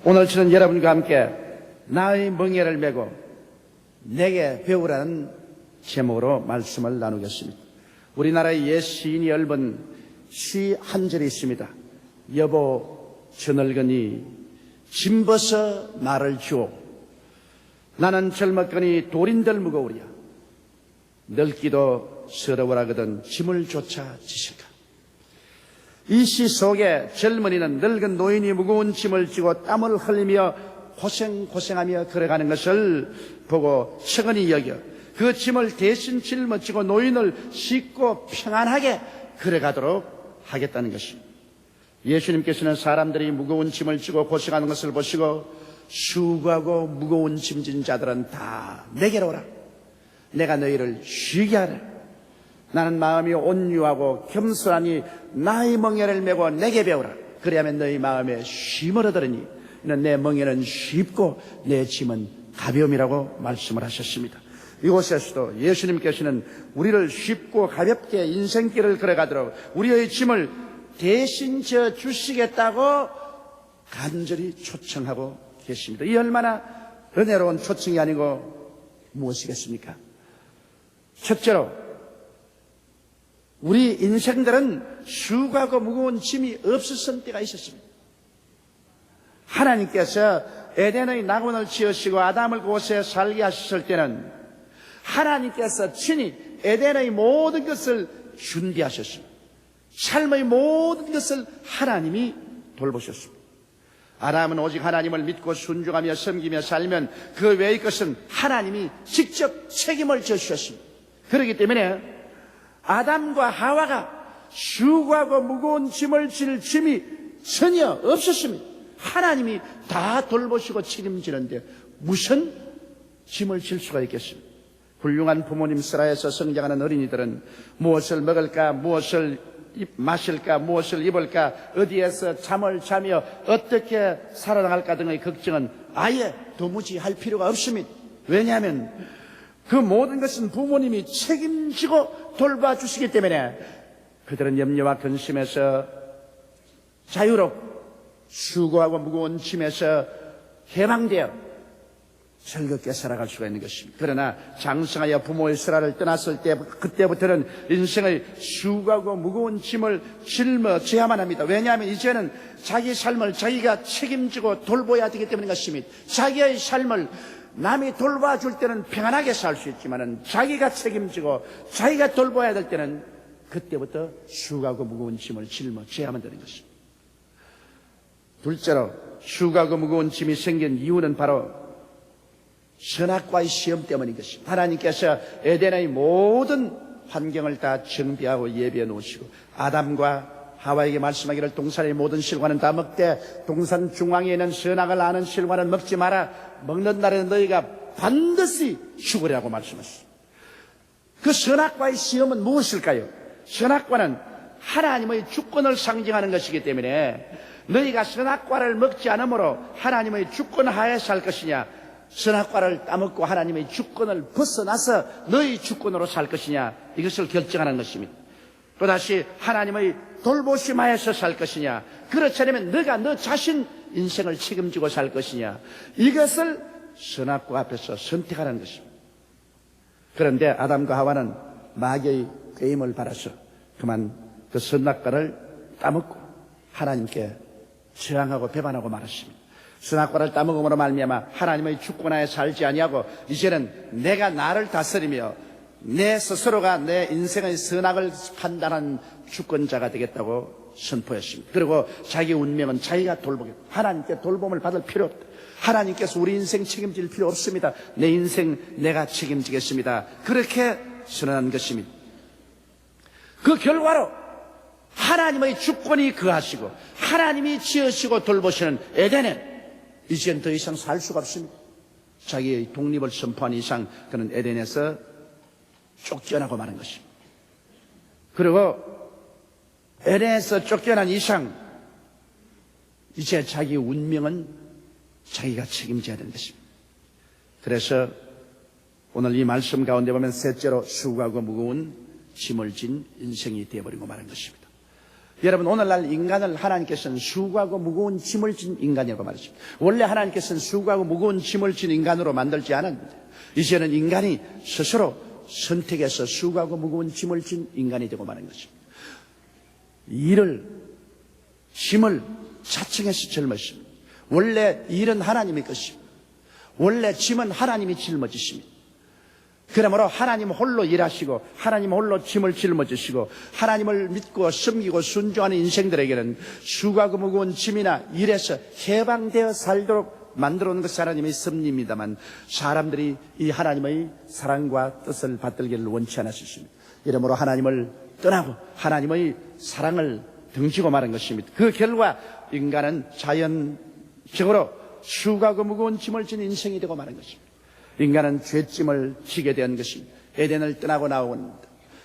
오늘 저는 여러분과 함께 나의 멍에를 메고 내게 배우라는 제목으로 말씀을 나누겠습니다. 우리나라의 옛 시인이 읊은 시 한 절이 있습니다. 여보 저 늙으니 짐 벗어 나를 주오. 나는 젊었거니 돌인들 무거우랴. 늙기도 서러워라거든 짐을 조차 지실까. 이 시 속에 젊은이는 늙은 노인이 무거운 짐을 지고 땀을 흘리며 고생하며 걸어가는 것을 보고 측은히 여겨 그 짐을 대신 짊어지고 노인을 싣고 평안하게 걸어가도록 하겠다는 것입니다. 예수님께서는 사람들이 무거운 짐을 지고 고생하는 것을 보시고 수고하고 무거운 짐진 자들은 다 내게로 오라. 내가 너희를 쉬게 하라. 나는 마음이 온유하고 겸손하니 나의 멍에를 메고 내게 배우라. 그래야만 너희 마음에 쉼을 얻으리니 내 멍에는 쉽고 내 짐은 가벼움이라고 말씀을 하셨습니다. 이곳에서도 예수님께서는 우리를 쉽고 가볍게 인생길을 걸어가도록 우리의 짐을 대신 져 주시겠다고 간절히 초청하고 계십니다. 이 얼마나 은혜로운 초청이 아니고 무엇이겠습니까? 첫째로 우리 인생들은 수고하고 무거운 짐이 없었을 때가 있었습니다. 하나님께서 에덴의 낙원을 지으시고 아담을 그곳에 살게 하셨을 때는 하나님께서 친히 에덴의 모든 것을 준비하셨습니다. 삶의 모든 것을 하나님이 돌보셨습니다. 아담은 오직 하나님을 믿고 순종하며 섬기며 살면 그 외의 것은 하나님이 직접 책임을 져주셨습니다. 그렇기 때문에 아담과 하와가 수고하고 무거운 짐을 질 짐이 전혀 없었습니다. 하나님이 다 돌보시고 책임지는데 무슨 짐을 질 수가 있겠습니까? 훌륭한 부모님 슬하에서 성장하는 어린이들은 무엇을 먹을까, 무엇을 마실까, 무엇을 입을까, 어디에서 잠을 자며 어떻게 살아나갈까 등의 걱정은 아예 도무지 할 필요가 없습니다. 왜냐하면 그 모든 것은 부모님이 책임지고 돌봐주시기 때문에 그들은 염려와 근심에서 자유롭고 수고하고 무거운 짐에서 해방되어 즐겁게 살아갈 수가 있는 것입니다. 그러나 장성하여 부모의 슬하를 떠났을 때 그때부터는 인생의 수고하고 무거운 짐을 짊어져야만 합니다. 왜냐하면 이제는 자기 삶을 자기가 책임지고 돌봐야 되기 때문인 것입니다. 자기의 삶을 남이 돌봐줄 때는 평안하게 살 수 있지만은 자기가 책임지고 자기가 돌봐야 될 때는 그때부터 수고하고 무거운 짐을 짊어져야만 되는 것입니다. 둘째로 수고하고 무거운 짐이 생긴 이유는 바로 선악과의 시험 때문인 것입니다. 하나님께서 에덴의 모든 환경을 다 정비하고 예비해 놓으시고 아담과 하와에게 말씀하기를 동산의 모든 실과는 다 먹되 동산 중앙에 있는 선악을 아는 실과는 먹지 마라. 먹는 날에는 너희가 반드시 죽으리라고 말씀하셨습니다. 그 선악과의 시험은 무엇일까요? 선악과는 하나님의 주권을 상징하는 것이기 때문에 너희가 선악과를 먹지 않으므로 하나님의 주권 하에 살 것이냐, 선악과를 따먹고 하나님의 주권을 벗어나서 너희 주권으로 살 것이냐, 이것을 결정하는 것입니다. 또다시 하나님의 돌보심 하에서 살 것이냐, 그렇지 않으면 너가 너 자신 인생을 책임지고 살 것이냐, 이것을 선악과 앞에서 선택하는 것입니다. 그런데 아담과 하와는 마귀의 꾀임을 받아서 그만 그 선악과를 따먹고 하나님께 저항하고 배반하고 말았습니다. 선악과를 따먹음으로 말미암아 하나님의 주권하에 살지 아니하고 이제는 내가 나를 다스리며 내 스스로가 내 인생의 선악을 판단한 주권자가 되겠다고 선포했습니다. 그리고 자기 운명은 자기가 돌보겠다. 하나님께 돌봄을 받을 필요 없다. 하나님께서 우리 인생 책임질 필요 없습니다. 내 인생 내가 책임지겠습니다. 그렇게 선언한 것입니다. 그 결과로 하나님의 주권이 거하시고 하나님이 지으시고 돌보시는 에덴에 이젠 더 이상 살 수가 없습니다. 자기의 독립을 선포한 이상 그는 에덴에서 쫓겨나고 마는 것입니다. 그리고 에덴에서 쫓겨난 이상 이제 자기 운명은 자기가 책임져야 되는 것입니다. 그래서 오늘 이 말씀 가운데 보면 셋째로 수고하고 무거운 짐을 진 인생이 되어버리고 마는 것입니다. 여러분, 오늘날 인간을 하나님께서는 수고하고 무거운 짐을 진 인간이라고 말했습니다. 원래 하나님께서는 수고하고 무거운 짐을 진 인간으로 만들지 않았는데 이제는 인간이 스스로 선택해서 수고하고 무거운 짐을 진 인간이 되고 마는 것입니다. 짐을 자청해서 짊었습니다. 원래 일은 하나님의 것입니다. 원래 짐은 하나님이 짊어지십니다. 그러므로 하나님 홀로 일하시고 하나님 홀로 짐을 짊어지시고 하나님을 믿고 섬기고 순종하는 인생들에게는 수고하고 무거운 짐이나 일에서 해방되어 살도록 만들어 놓은 것이 하나님의 섭리입니다만 사람들이 이 하나님의 사랑과 뜻을 받들기를 원치 않으셨습니다. 이러므로 하나님을 떠나고 하나님의 사랑을 등지고 마는 것입니다. 그 결과 인간은 자연적으로 수고하고 무거운 짐을 진 인생이 되고 마는 것입니다. 인간은 죄짐을 지게 된 것입니다. 에덴을 떠나고 나옵니다.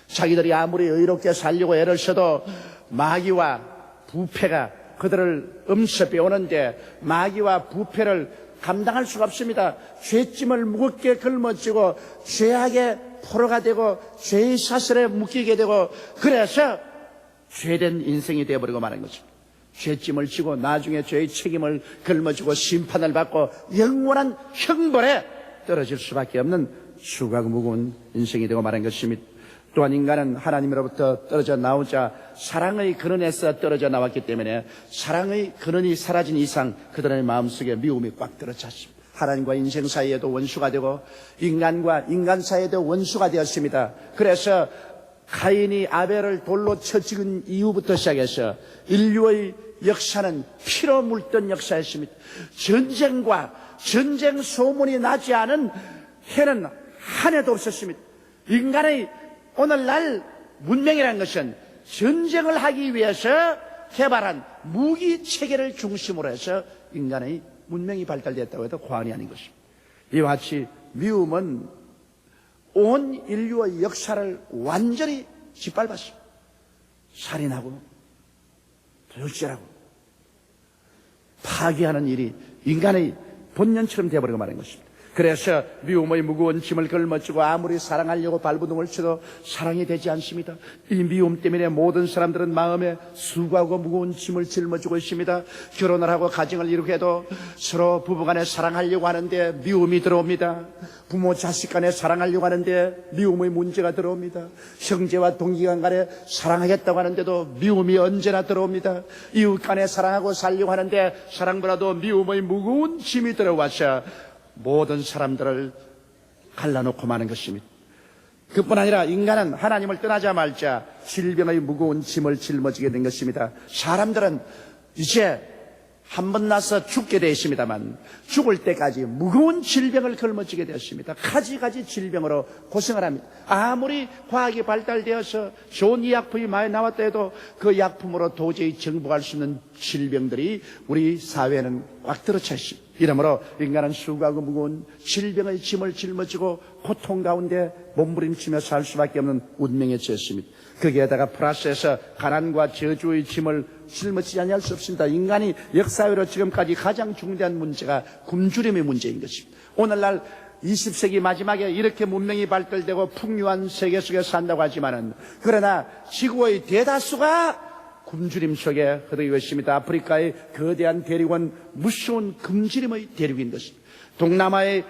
자기들이 아무리 의롭게 살려고 애를 써도 마귀와 부패가 그들을 엄습해 오는데 마귀와 부패를 감당할 수가 없습니다. 죄짐을 무겁게 걸머쥐고 죄악의 포로가 되고 죄의 사슬에 묶이게 되고 그래서 죄된 인생이 되어버리고 마는 것입니다. 죄짐을 지고 나중에 죄의 책임을 걸머쥐고 심판을 받고 영원한 형벌에 떨어질 수밖에 없는 수고하고 무거운 인생이 되고 마는 것입니다. 또한 인간은 하나님으로부터 떨어져 나오자 사랑의 근원에서 떨어져 나왔기 때문에 사랑의 근원이 사라진 이상 그들의 마음속에 미움이 꽉 들어찼습니다. 하나님과 인생 사이에도 원수가 되고 인간과 인간 사이에도 원수가 되었습니다. 그래서 가인이 아벨을 돌로 쳐 죽인 이후부터 시작해서 인류의 역사는 피로 물든 역사였습니다. 전쟁과 전쟁 소문이 나지 않은 해는 한 해도 없었습니다. 인간의 오늘날 문명이라는 것은 전쟁을 하기 위해서 개발한 무기 체계를 중심으로 해서 인간의 문명이 발달됐다고 해도 과언이 아닌 것입니다. 이와 같이 미움은 온 인류의 역사를 완전히 짓밟았습니다. 살인하고 도둑질하고 파괴하는 일이 인간의 본연처럼 되어버리고 마는 것입니다. 그래서 미움의 무거운 짐을 걸머쥐고 아무리 사랑하려고 발버둥을 쳐도 사랑이 되지 않습니다. 이 미움 때문에 모든 사람들은 마음에 수고하고 무거운 짐을 짊어지고 있습니다. 결혼을 하고 가정을 이루게 해도 서로 부부간에 사랑하려고 하는데 미움이 들어옵니다. 부모 자식 간에 사랑하려고 하는데 미움의 문제가 들어옵니다. 형제와 동기간 간에 사랑하겠다고 하는데도 미움이 언제나 들어옵니다. 이웃 간에 사랑하고 살려고 하는데 사랑보다도 미움의 무거운 짐이 들어와서 모든 사람들을 갈라놓고 마는 것입니다. 그뿐 아니라 인간은 하나님을 떠나자 말자 질병의 무거운 짐을 짊어지게 된 것입니다. 사람들은 이제 한 번 나서 죽게 되어 있습니다만 죽을 때까지 무거운 질병을 걸머쥐게 되었습니다. 가지가지 질병으로 고생을 합니다. 아무리 과학이 발달되어서 좋은 의약품이 많이 나왔다 해도 그 약품으로 도저히 정복할 수 없는 질병들이 우리 사회에는 꽉 들어차 있습니다. 이러므로 인간은 수고하고 무거운 질병의 짐을 짊어지고 고통 가운데 몸부림치며 살 수밖에 없는 운명에 처했습니다. 거기에다가 플러스해서 가난과 저주의 짐을 짊어지지 아니할 수 없습니다. 인간이 역사회로 지금까지 가장 중대한 문제가 굶주림의 문제인 것입니다. 오늘날 20세기 마지막에 이렇게 문명이 발달되고 풍요한 세계 속에 산다고 하지만은 그러나 지구의 대다수가 굶주림 속에 흐르고 있습니다. 아프리카의 거대한 대륙은 무서운 굶주림의 대륙인 것입니다. 동남아의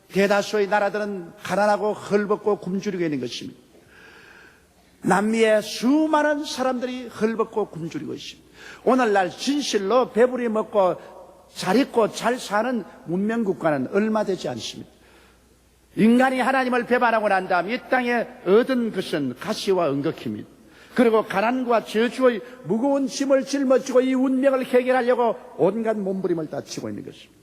대다수의 나라들은 가난하고 헐벗고 굶주리고 있는 것입니다. 남미의 수많은 사람들이 헐벗고 굶주리고 있습니다. 오늘날 진실로 배부리 먹고 잘 입고 잘 사는 문명국가는 얼마 되지 않습니다. 인간이 하나님을 배반하고 난 다음 이 땅에 얻은 것은 가시와 은극입니다. 그리고 가난과 저주의 무거운 짐을 짊어지고 이 운명을 해결하려고 온갖 몸부림을 다치고 있는 것입니다.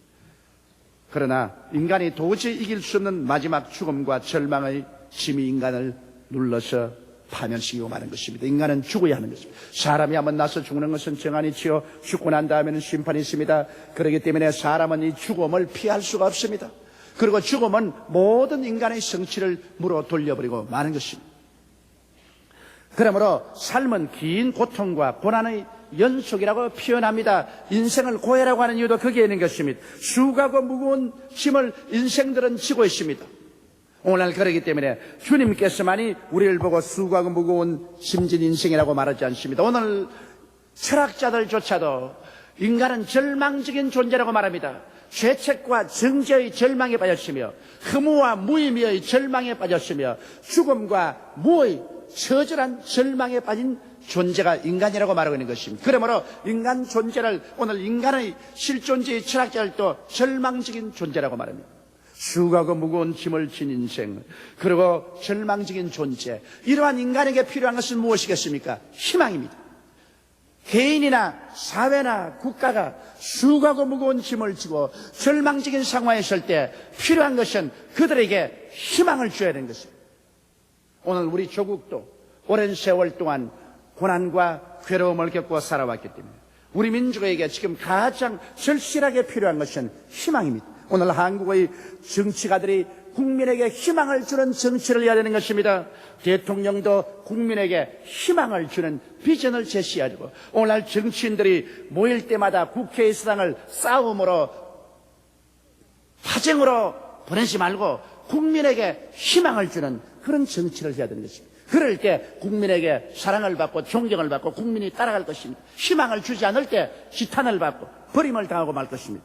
그러나 인간이 도저히 이길 수 없는 마지막 죽음과 절망의 짐이 인간을 눌러서 파멸시키고 마는 것입니다. 인간은 죽어야 하는 것입니다. 사람이 한번 나서 죽는 것은 정한이치요 죽고 난 다음에는 심판이 있습니다. 그렇기 때문에 사람은 이 죽음을 피할 수가 없습니다. 그리고 죽음은 모든 인간의 성취를 물어 돌려버리고 마는 것입니다. 그러므로 삶은 긴 고통과 고난의 연속이라고 표현합니다. 인생을 고해라고 하는 이유도 거기에 있는 것입니다. 수고하고 무거운 짐을 인생들은 지고 있습니다. 오늘날 그러기 때문에 주님께서만이 우리를 보고 수고하고 무거운 짐진 인생이라고 말하지 않습니다. 오늘 철학자들조차도 인간은 절망적인 존재라고 말합니다. 죄책과 정죄의 절망에 빠졌으며 허무와 무의미의 절망에 빠졌으며 죽음과 무의 처절한 절망에 빠진 존재가 인간이라고 말하고 있는 것입니다. 그러므로 인간 존재를 오늘 인간의 실존주의 철학자들도 절망적인 존재라고 말합니다. 수고하고 무거운 짐을 진 인생, 그리고 절망적인 존재, 이러한 인간에게 필요한 것은 무엇이겠습니까? 희망입니다. 개인이나 사회나 국가가 수고하고 무거운 짐을 지고 절망적인 상황에 있을 때 필요한 것은 그들에게 희망을 줘야 되는 것입니다. 오늘 우리 조국도 오랜 세월 동안 고난과 괴로움을 겪고 살아왔기 때문에 우리 민족에게 지금 가장 절실하게 필요한 것은 희망입니다. 오늘 한국의 정치가들이 국민에게 희망을 주는 정치를 해야 되는 것입니다. 대통령도 국민에게 희망을 주는 비전을 제시해야 되고, 오늘날 정치인들이 모일 때마다 국회의 수당을 싸움으로 파쟁으로 보내지 말고 국민에게 희망을 주는 그런 정치를 해야 되는 것입니다. 그럴 때 국민에게 사랑을 받고 존경을 받고 국민이 따라갈 것입니다. 희망을 주지 않을 때 지탄을 받고 버림을 당하고 말 것입니다.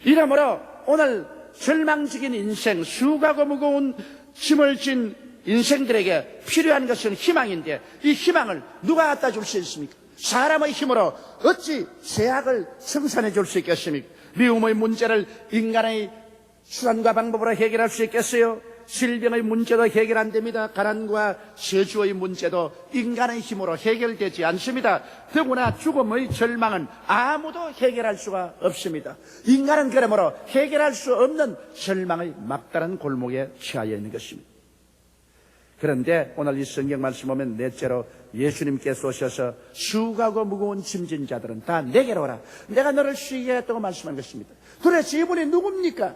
이러므로 오늘 절망적인 인생, 수고하고 무거운 짐을 진 인생들에게 필요한 것은 희망인데, 이 희망을 누가 갖다 줄 수 있습니까? 사람의 힘으로 어찌 죄악을 청산해 줄 수 있겠습니까? 미움의 문제를 인간의 수단과 방법으로 해결할 수 있겠어요? 질병의 문제도 해결 안 됩니다. 가난과 저주의 문제도 인간의 힘으로 해결되지 않습니다. 더구나 죽음의 절망은 아무도 해결할 수가 없습니다. 인간은 그러므로 해결할 수 없는 절망의 막다른 골목에 처하여 있는 것입니다. 그런데 오늘 이 성경 말씀 보면 넷째로 예수님께서 오셔서 수고하고 무거운 짐진 자들은 다 내게로 오라, 내가 너를 쉬게 하겠다고 말씀한 것입니다. 도대체 이분이 누굽니까?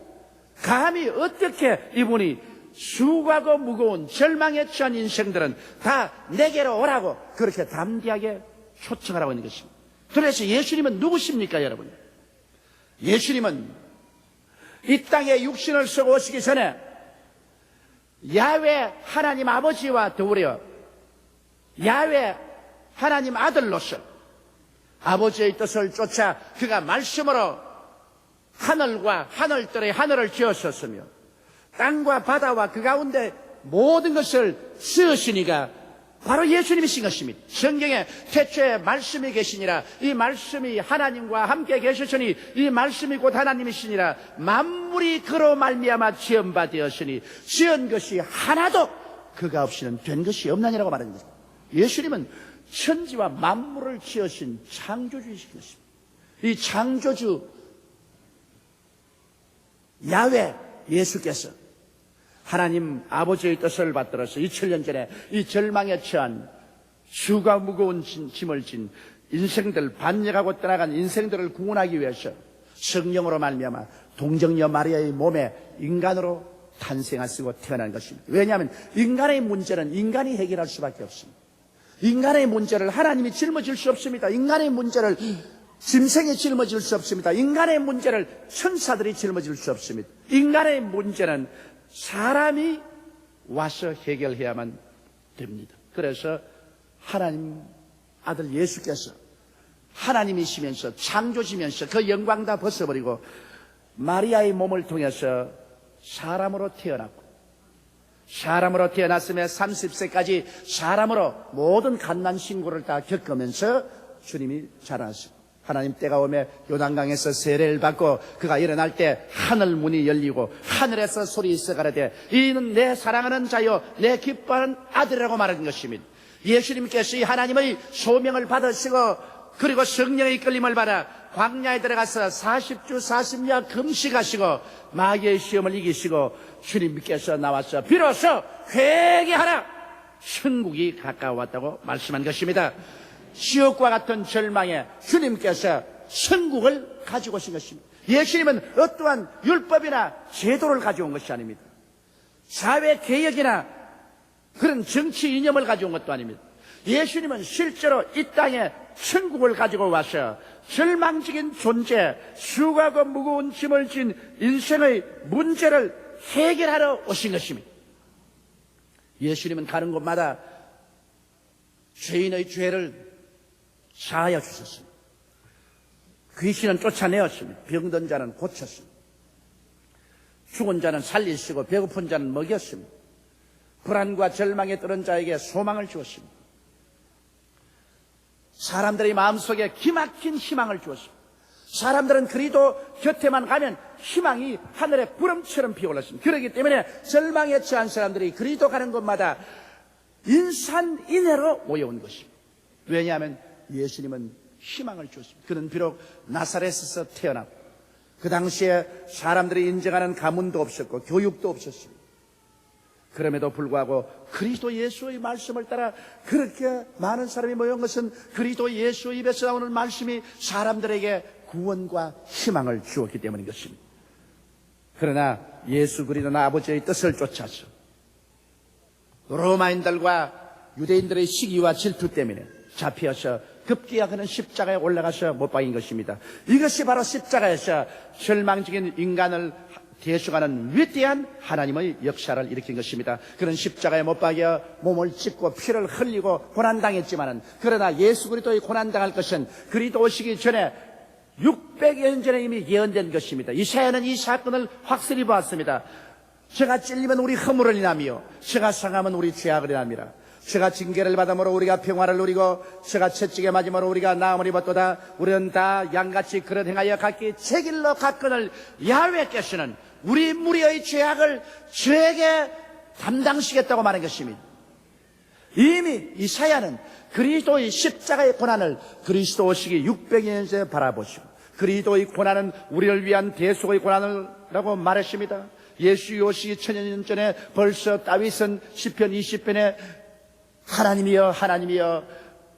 감히 어떻게 이분이 수고하고 무거운 절망에 처한 인생들은 다 내게로 오라고 그렇게 담대하게 초청을 하고 있는 것입니다. 도대체 예수님은 누구십니까, 여러분? 예수님은 이 땅에 육신을 쓰고 오시기 전에 야훼 하나님 아버지와 더불어 야훼 하나님 아들로서 아버지의 뜻을 쫓아 그가 말씀으로 하늘과 하늘들의 하늘을 지었었으며 땅과 바다와 그 가운데 모든 것을 지으시니가 바로 예수님이신 것입니다. 성경에 태초에 말씀이 계시니라, 이 말씀이 하나님과 함께 계셨으니 이 말씀이 곧 하나님이시니라, 만물이 그로 말미암아 지은 바 되었으니 지은 것이 하나도 그가 없이는 된 것이 없나니라고 말하는 것입니다. 예수님은 천지와 만물을 지으신 창조주이신 것입니다. 이 창조주 야훼 예수께서 하나님 아버지의 뜻을 받들어서 2000년 전에 이 절망에 처한 수가 무거운 짐을 진 인생들, 반역하고 떠나간 인생들을 구원하기 위해서 성령으로 말미암아 동정녀 마리아의 몸에 인간으로 탄생하시고 태어난 것입니다. 왜냐하면 인간의 문제는 인간이 해결할 수밖에 없습니다. 인간의 문제를 하나님이 짊어질 수 없습니다. 인간의 문제를 짐승이 짊어질 수 없습니다. 인간의 문제를 천사들이 짊어질 수 없습니다. 인간의 문제는 사람이 와서 해결해야만 됩니다. 그래서 하나님 아들 예수께서 하나님이시면서 창조시면서 그 영광 다 벗어버리고 마리아의 몸을 통해서 사람으로 태어났고, 사람으로 태어났으며 30세까지 사람으로 모든 갓난 신고를 다 겪으면서 주님이 자라났습니다. 하나님 때가 오매 요단강에서 세례를 받고 그가 일어날 때 하늘 문이 열리고 하늘에서 소리 있어 가라되 이는 내 사랑하는 자요 내 기뻐하는 아들이라고 말한 것입니다. 예수님께서 이 하나님의 소명을 받으시고 그리고 성령의 이끌림을 받아 광야에 들어가서 40주 40야 금식하시고 마귀의 시험을 이기시고 주님께서 나와서 비로소 회개하라, 천국이 가까워왔다고 말씀한 것입니다. 지옥과 같은 절망에 주님께서 천국을 가지고 오신 것입니다. 예수님은 어떠한 율법이나 제도를 가져온 것이 아닙니다. 사회개혁이나 그런 정치 이념을 가져온 것도 아닙니다. 예수님은 실제로 이 땅에 천국을 가지고 와서 절망적인 존재, 수고하고 무거운 짐을 진 인생의 문제를 해결하러 오신 것입니다. 예수님은 가는 곳마다 죄인의 죄를 사하여 주셨습니다. 귀신은 쫓아내었습니다. 병든 자는 고쳤습니다. 죽은 자는 살리시고 배고픈 자는 먹였습니다. 불안과 절망에 떨은 자에게 소망을 주었습니다. 사람들의 마음속에 기막힌 희망을 주었습니다. 사람들은 그리스도 곁에만 가면 희망이 하늘의 구름처럼 피어올랐습니다. 그렇기 때문에 절망에 처한 사람들이 그리스도 가는 곳마다 인산인해로 모여온 것입니다. 왜냐하면 예수님은 희망을 주었습니다. 그는 비록 나사렛에서 태어났고 그 당시에 사람들이 인정하는 가문도 없었고 교육도 없었습니다. 그럼에도 불구하고 그리스도 예수의 말씀을 따라 그렇게 많은 사람이 모여온 것은 그리스도 예수 입에서 나오는 말씀이 사람들에게 구원과 희망을 주었기 때문인 것입니다. 그러나 예수 그리스도는 아버지의 뜻을 쫓아서 로마인들과 유대인들의 시기와 질투 때문에 잡혀서 급기야 그는 십자가에 올라가서 못 박인 것입니다. 이것이 바로 십자가에서 절망적인 인간을 대속하는 위대한 하나님의 역사를 일으킨 것입니다. 그는 십자가에 못 박여 몸을 찢고 피를 흘리고 고난당했지만은 그러나 예수 그리스도의 고난당할 것은 그리스도 오시기 전에 600여 년 전에 이미 예언된 것입니다. 이사야는 이 사건을 확실히 보았습니다. 저가 찔리면 우리 허물을 인하며 저가 상하면 우리 죄악을 인함이라. 저가 징계를 받음으로 우리가 평화를 누리고 저가 채찍에 맞음으로 우리가 나음을 입었도다. 우리는 다 양같이 그릇 행하여 각기 제 길로 갔거늘 야훼께서는 우리 무리의 죄악을 저에게 담당시겠다고 말한 것입니다. 이미 이사야는 그리스도의 십자가의 고난을 그리스도 오시기 600여 년 전에 바라보시고 그리스도의 고난은 우리를 위한 대속의 고난이라고 말했습니다. 예수 오시기 1000년 전에 벌써 다윗은 시편 20편에 하나님이여 하나님이여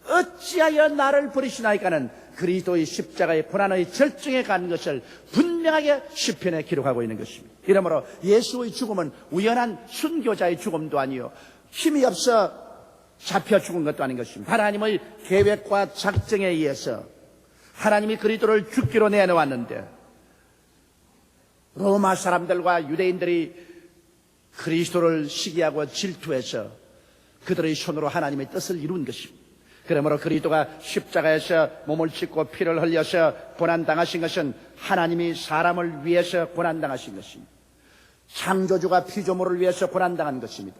어찌하여 나를 버리시나이까는 그리스도의 십자가의 고난의 절정에 간 것을 분명하게 시편에 기록하고 있는 것입니다. 이러므로 예수의 죽음은 우연한 순교자의 죽음도 아니요 힘이 없어 잡혀 죽은 것도 아닌 것입니다. 하나님의 계획과 작정에 의해서 하나님이 그리스도를 죽기로 내놓았는데 로마 사람들과 유대인들이 그리스도를 시기하고 질투해서 그들의 손으로 하나님의 뜻을 이룬 것입니다. 그러므로 그리스도가 십자가에서 몸을 찢고 피를 흘려서 고난당하신 것은 하나님이 사람을 위해서 고난당하신 것입니다. 창조주가 피조물을 위해서 고난당한 것입니다.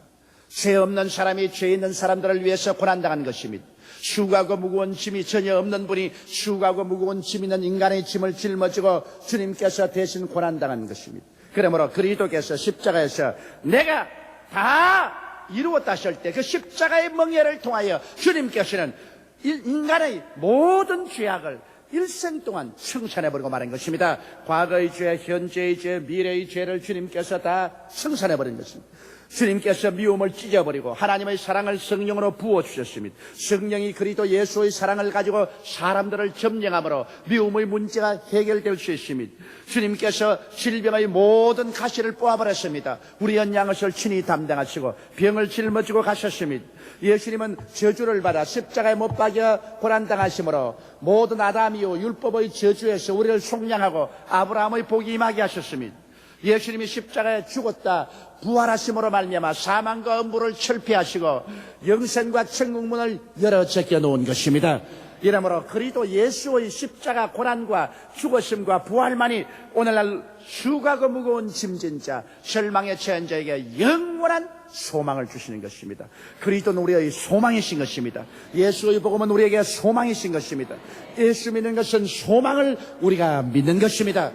죄 없는 사람이 죄 있는 사람들을 위해서 고난당한 것입니다. 수고하고 무거운 짐이 전혀 없는 분이 수고하고 무거운 짐 있는 인간의 짐을 짊어지고 주님께서 대신 고난당한 것입니다. 그러므로 그리스도께서 십자가에서 내가 다 이루었다 하실 때 그 십자가의 멍에를 통하여 주님께서는 인간의 모든 죄악을 일생 동안 청산해버리고 말한 것입니다. 과거의 죄, 현재의 죄, 미래의 죄를 주님께서 다 청산해버린 것입니다. 주님께서 미움을 찢어버리고 하나님의 사랑을 성령으로 부어주셨습니다. 성령이 그리스도 예수의 사랑을 가지고 사람들을 점령함으로 미움의 문제가 해결될 수 있습니다. 주님께서 질병의 모든 가시를 뽑아버렸습니다. 우리의 양것을 친히 담당하시고 병을 짊어지고 가셨습니다. 예수님은 저주를 받아 십자가에 못 박여 고난당하심으로 모든 아담이요 율법의 저주에서 우리를 속량하고 아브라함의 복이 임하게 하셨습니다. 예수님이 십자가에 죽었다 부활하심으로 말미암아 사망과 음부를 철폐하시고 영생과 천국문을 열어 제껴 놓은 것입니다. 이러므로 그리스도 예수의 십자가 고난과 죽으심과 부활만이 오늘날 수고하고 무거운 짐진 자, 절망에 처한 자에게 영원한 소망을 주시는 것입니다. 그리스도는 우리의 소망이신 것입니다. 예수의 복음은 우리에게 소망이신 것입니다. 예수 믿는 것은 소망을 우리가 믿는 것입니다.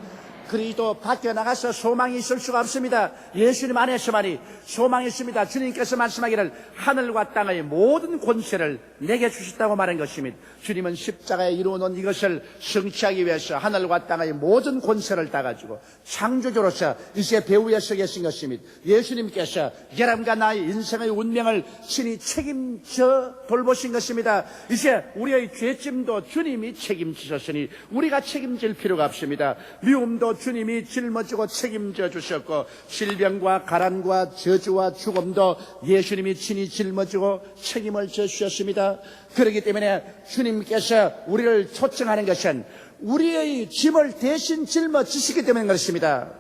그리스도 밖에 나가서 소망이 있을 수가 없습니다. 예수님 안에서만이 소망이 있습니다. 주님께서 말씀하기를 하늘과 땅의 모든 권세를 내게 주셨다고 말한 것입니다. 주님은 십자가에 이루어놓은 이것을 성취하기 위해서 하늘과 땅의 모든 권세를 다 가지고 창조주로서 이제 배후에 서 계신 것입니다. 예수님께서 여러분과 나의 인생의 운명을 친히 책임져 돌보신 것입니다. 이제 우리의 죄짐도 주님이 책임지셨으니 우리가 책임질 필요가 없습니다. 미움도 주님이 짊어지고 책임져 주셨고 질병과 가난과 저주와 죽음도 예수님이 친히 짊어지고 책임을 져 주셨습니다. 그렇기 때문에 주님께서 우리를 초청하는 것은 우리의 짐을 대신 짊어지시기 때문인 것입니다.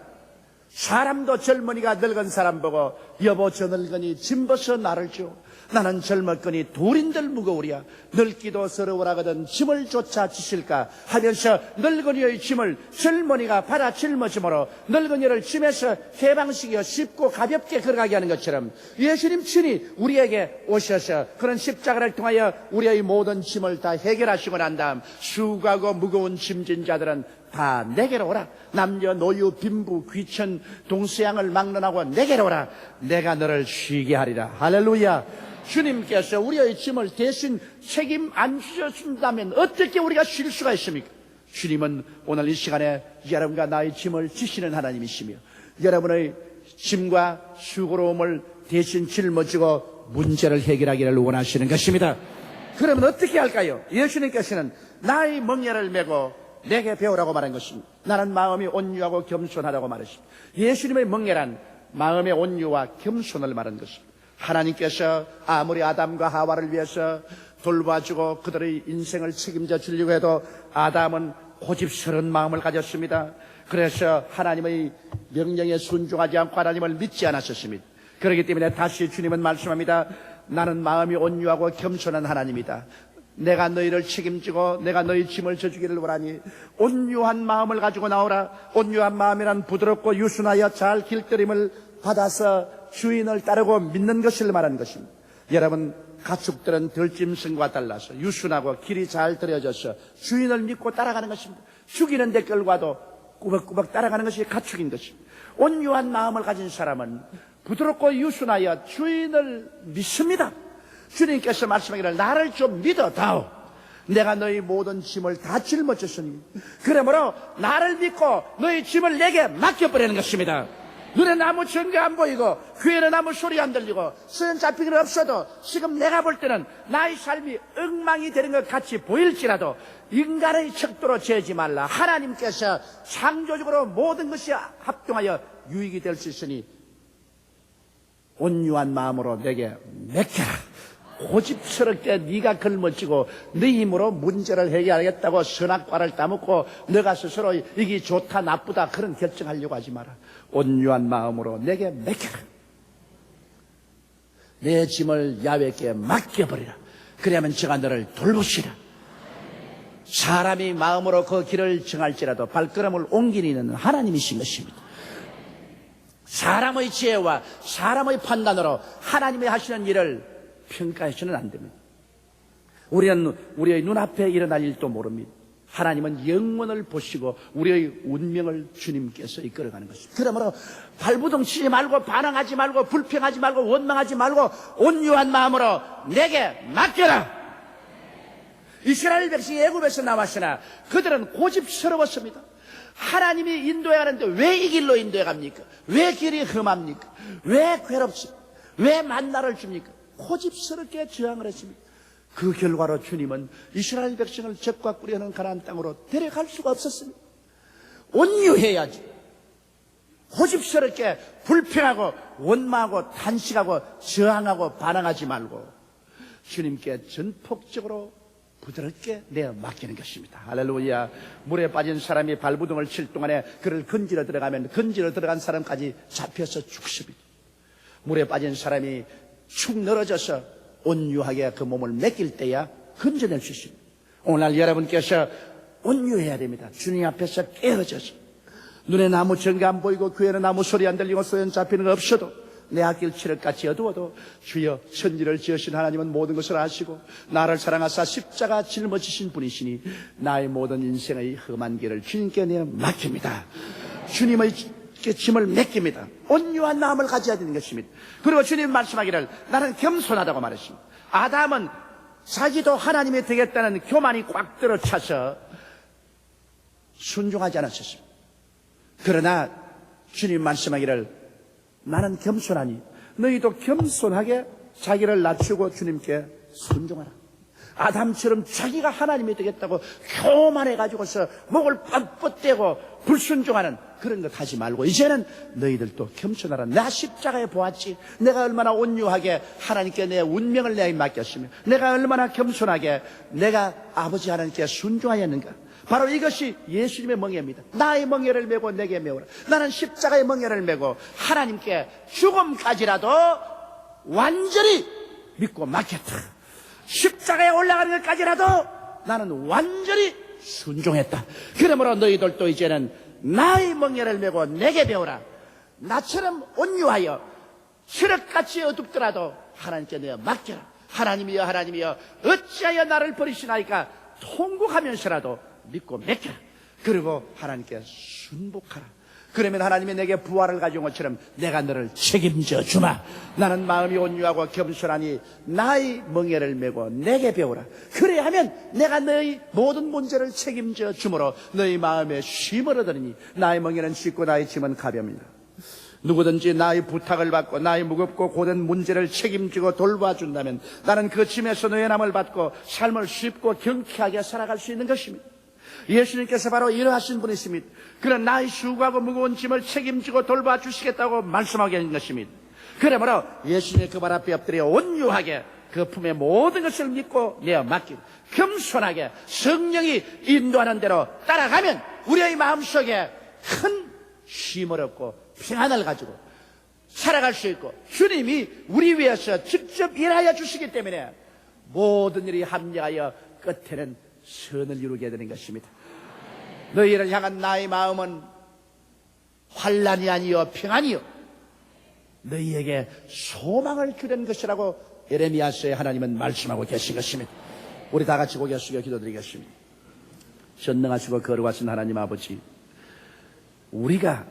사람도 젊은이가 늙은 사람 보고 여보 저 늙은이 짐 벗어 나를 줘. 나는 젊었거니 둘인들 무거우랴. 늙기도 서러워라거든 짐을 조차 지실까 하면서 늙은이의 짐을 젊은이가 받아 짊어짐으로 늙은이를 짐에서 해방시켜 쉽고 가볍게 걸어가게 하는 것처럼 예수님 친히 우리에게 오셔서 그런 십자가를 통하여 우리의 모든 짐을 다 해결하시고 난 다음 수고하고 무거운 짐진 자들은 다 내게로 오라. 남녀 노유 빈부 귀천 동서양을 막론하고 내게로 오라. 내가 너를 쉬게 하리라. 할렐루야. 주님께서 우리의 짐을 대신 책임 안 지셨다면 어떻게 우리가 쉴 수가 있습니까? 주님은 오늘 이 시간에 여러분과 나의 짐을 지시는 하나님이시며 여러분의 짐과 수고로움을 대신 짊어지고 문제를 해결하기를 원하시는 것입니다. 그러면 어떻게 할까요? 예수님께서는 나의 멍에를 메고 내게 배우라고 말한 것입니다. 나는 마음이 온유하고 겸손하다고 말했습니다. 예수님의 멍에란 마음의 온유와 겸손을 말한 것입니다. 하나님께서 아무리 아담과 하와를 위해서 돌봐주고 그들의 인생을 책임져 주려고 해도 아담은 고집스러운 마음을 가졌습니다. 그래서 하나님의 명령에 순종하지 않고 하나님을 믿지 않았었습니다. 그렇기 때문에 다시 주님은 말씀합니다. 나는 마음이 온유하고 겸손한 하나님이다. 내가 너희를 책임지고 내가 너희 짐을 져주기를 원하니 온유한 마음을 가지고 나오라. 온유한 마음이란 부드럽고 유순하여 잘 길들임을 받아서 주인을 따르고 믿는 것을 말하는 것입니다. 여러분 가축들은 들짐승과 달라서 유순하고 길이 잘 들여져서 주인을 믿고 따라가는 것입니다. 죽이는 데 끌고와도 꾸벅꾸벅 따라가는 것이 가축인 것입니다. 온유한 마음을 가진 사람은 부드럽고 유순하여 주인을 믿습니다. 주님께서 말씀하기를 나를 좀 믿어다오. 내가 너희 모든 짐을 다 짊어졌으니 그러므로 나를 믿고 너희 짐을 내게 맡겨버리는 것입니다. 눈에 아무 증거 안 보이고 귀에는 아무 소리 안 들리고 쓰는 잡히기는 없어도 지금 내가 볼 때는 나의 삶이 엉망이 되는 것 같이 보일지라도 인간의 척도로 재지 말라. 하나님께서 창조적으로 모든 것이 합동하여 유익이 될 수 있으니 온유한 마음으로 내게 맡겨라. 고집스럽게 네가 걸머지고 네 힘으로 문제를 해결하겠다고 선악과를 따먹고 너가 스스로 이게 좋다 나쁘다 그런 결정하려고 하지 마라. 온유한 마음으로 내게 맡겨라. 내 짐을 야훼께 맡겨버리라. 그러면 제가 너를 돌보시라. 사람이 마음으로 그 길을 정할지라도 발걸음을 옮기는 하나님이신 것입니다. 사람의 지혜와 사람의 판단으로 하나님이 하시는 일을 평가해서는 안 됩니다. 우리는 우리의 눈앞에 일어날 일도 모릅니다. 하나님은 영원을 보시고 우리의 운명을 주님께서 이끌어가는 것입니다. 그러므로 발부둥 치지 말고 반항하지 말고 불평하지 말고 원망하지 말고 온유한 마음으로 내게 맡겨라. 이스라엘 백성이 애굽에서 나왔으나 그들은 고집스러웠습니다. 하나님이 인도해 가는데 왜 이 길로 인도해 갑니까? 왜 길이 험합니까? 왜 괴롭습니까? 왜 만나를 줍니까? 고집스럽게 저항을 했습니다. 그 결과로 주님은 이스라엘 백성을 적과 꿀이하는 가나안 땅으로 데려갈 수가 없었습니다. 온유해야지. 고집스럽게 불평하고 원망하고 탄식하고 저항하고 반항하지 말고 주님께 전폭적으로 부드럽게 내어 맡기는 것입니다. 할렐루야. 물에 빠진 사람이 발부둥을 칠 동안에 그를 건지러 들어가면 건지러 들어간 사람까지 잡혀서 죽습니다. 물에 빠진 사람이 축 늘어져서 온유하게 그 몸을 맡길 때야 건져낼 수 있습니다. 오늘 여러분께서 온유해야 됩니다. 주님 앞에서 깨어져서 눈에 아무 증거 안 보이고 귀에는 아무 소리 안 들리고 소연 잡히는 거 없어도 내 앞길 칠흑같이 어두워도 주여 천지를 지으신 하나님은 모든 것을 아시고 나를 사랑하사 십자가 짊어지신 분이시니 나의 모든 인생의 험한 길을 주님께 내어 맡깁니다. 주님의 짐을 맡깁니다. 온유한 마음을 가져야 되는 것입니다. 그리고 주님 말씀하기를 나는 겸손하다고 말했습니다. 아담은 자기도 하나님이 되겠다는 교만이 꽉 들어차서 순종하지 않았습니다. 그러나 주님 말씀하기를 나는 겸손하니 너희도 겸손하게 자기를 낮추고 주님께 순종하라. 아담처럼 자기가 하나님이 되겠다고 교만해가지고서 목을 뻣뻣대고 불순종하는 그런 것 하지 말고 이제는 너희들도 겸손하라. 나 십자가에 보았지. 내가 얼마나 온유하게 하나님께 내 운명을 내게 맡겼으며 내가 얼마나 겸손하게 내가 아버지 하나님께 순종하였는가. 바로 이것이 예수님의 멍에입니다. 나의 멍에를 메고 내게 메우라. 나는 십자가의 멍에를 메고 하나님께 죽음까지라도 완전히 믿고 맡겼다. 십자가에 올라가는 것까지라도 나는 완전히 순종했다. 그러므로 너희들도 이제는 나의 멍에를 메고 내게 배우라. 나처럼 온유하여 칠흑같이 어둡더라도 하나님께 내어 맡겨라. 하나님이여 하나님이여 어찌하여 나를 버리시나이까 통곡하면서라도 믿고 맡겨라. 그리고 하나님께 순복하라. 그러면 하나님이 내게 부활을 가져온 것처럼 내가 너를 책임져 주마. 나는 마음이 온유하고 겸손하니 나의 멍에를 메고 내게 배우라. 그래야 하면 내가 너의 모든 문제를 책임져 주므로 너의 마음에 쉼을 얻으니 나의 멍에는 쉽고 나의 짐은 가벼웁니다. 누구든지 나의 부탁을 받고 나의 무겁고 고된 문제를 책임지고 돌봐준다면 나는 그 짐에서 nø연함을 받고 삶을 쉽고 경쾌하게 살아갈 수 있는 것입니다. 예수님께서 바로 이러하신 분이십니다. 그런 나의 수고하고 무거운 짐을 책임지고 돌봐주시겠다고 말씀하고 계신 것입니다. 그러므로 예수님의 그 발 앞에 엎드려 온유하게 그 품에 모든 것을 믿고 내어 맡기고 겸손하게 성령이 인도하는 대로 따라가면 우리의 마음속에 큰 쉼을 얻고 평안을 가지고 살아갈 수 있고 주님이 우리 위해서 직접 일하여 주시기 때문에 모든 일이 합리하여 끝에는 선을 이루게 되는 것입니다. 너희를 향한 나의 마음은 환난이 아니요 평안이요 너희에게 소망을 주는 것이라고 예레미야서에 하나님은 말씀하고 계신 것입니다. 우리 다 같이 고개 숙여 기도드리겠습니다. 전능하시고 거룩하신 하나님 아버지, 우리가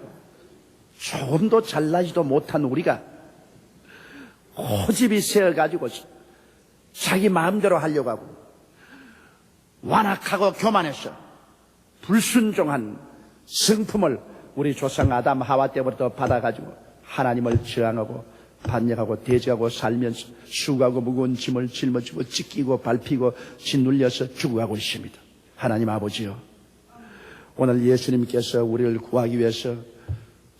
조금도 잘나지도 못한 우리가 고집이 세어가지고 자기 마음대로 하려고 하고 완악하고 교만해서 불순종한 성품을 우리 조상 아담 하와 때부터 받아가지고 하나님을 저항하고 반역하고 대적하고 살면서 수고하고 무거운 짐을 짊어지고 찢기고 밟히고 짓눌려서 죽어가고 있습니다. 하나님 아버지요, 오늘 예수님께서 우리를 구하기 위해서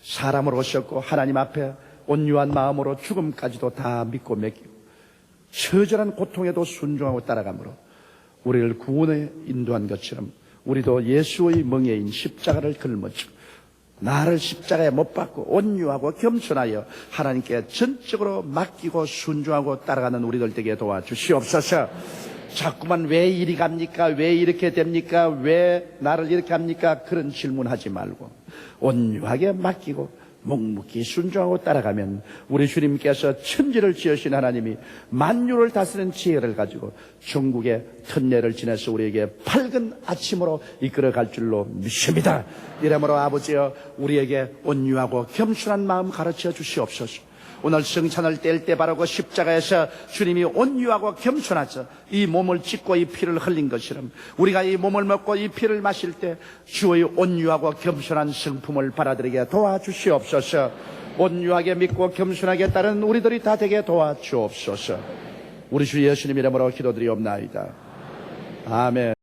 사람으로 오셨고 하나님 앞에 온유한 마음으로 죽음까지도 다 믿고 맡기고 처절한 고통에도 순종하고 따라가므로 우리를 구원에 인도한 것처럼 우리도 예수의 멍에인 십자가를 걸머지고 나를 십자가에 못 박고 온유하고 겸손하여 하나님께 전적으로 맡기고 순종하고 따라가는 우리들 되게 도와주시옵소서. 자꾸만 왜 이리 갑니까? 왜 이렇게 됩니까? 왜 나를 이렇게 합니까? 그런 질문하지 말고 온유하게 맡기고 묵묵히 순종하고 따라가면 우리 주님께서 천지를 지으신 하나님이 만유를 다스리는 지혜를 가지고 천국의 터널을 지나서 우리에게 밝은 아침으로 이끌어갈 줄로 믿습니다. 이러므로 아버지여, 우리에게 온유하고 겸손한 마음 가르쳐 주시옵소서. 오늘 성찬을 뗄 때 바로 그 십자가에서 주님이 온유하고 겸손하셔 이 몸을 찢고 이 피를 흘린 것처럼 우리가 이 몸을 먹고 이 피를 마실 때 주의 온유하고 겸손한 성품을 받아들이게 도와주시옵소서. 온유하게 믿고 겸손하게 따르는 우리들이 다 되게 도와주옵소서. 우리 주 예수님 이름으로 기도드리옵나이다. 아멘.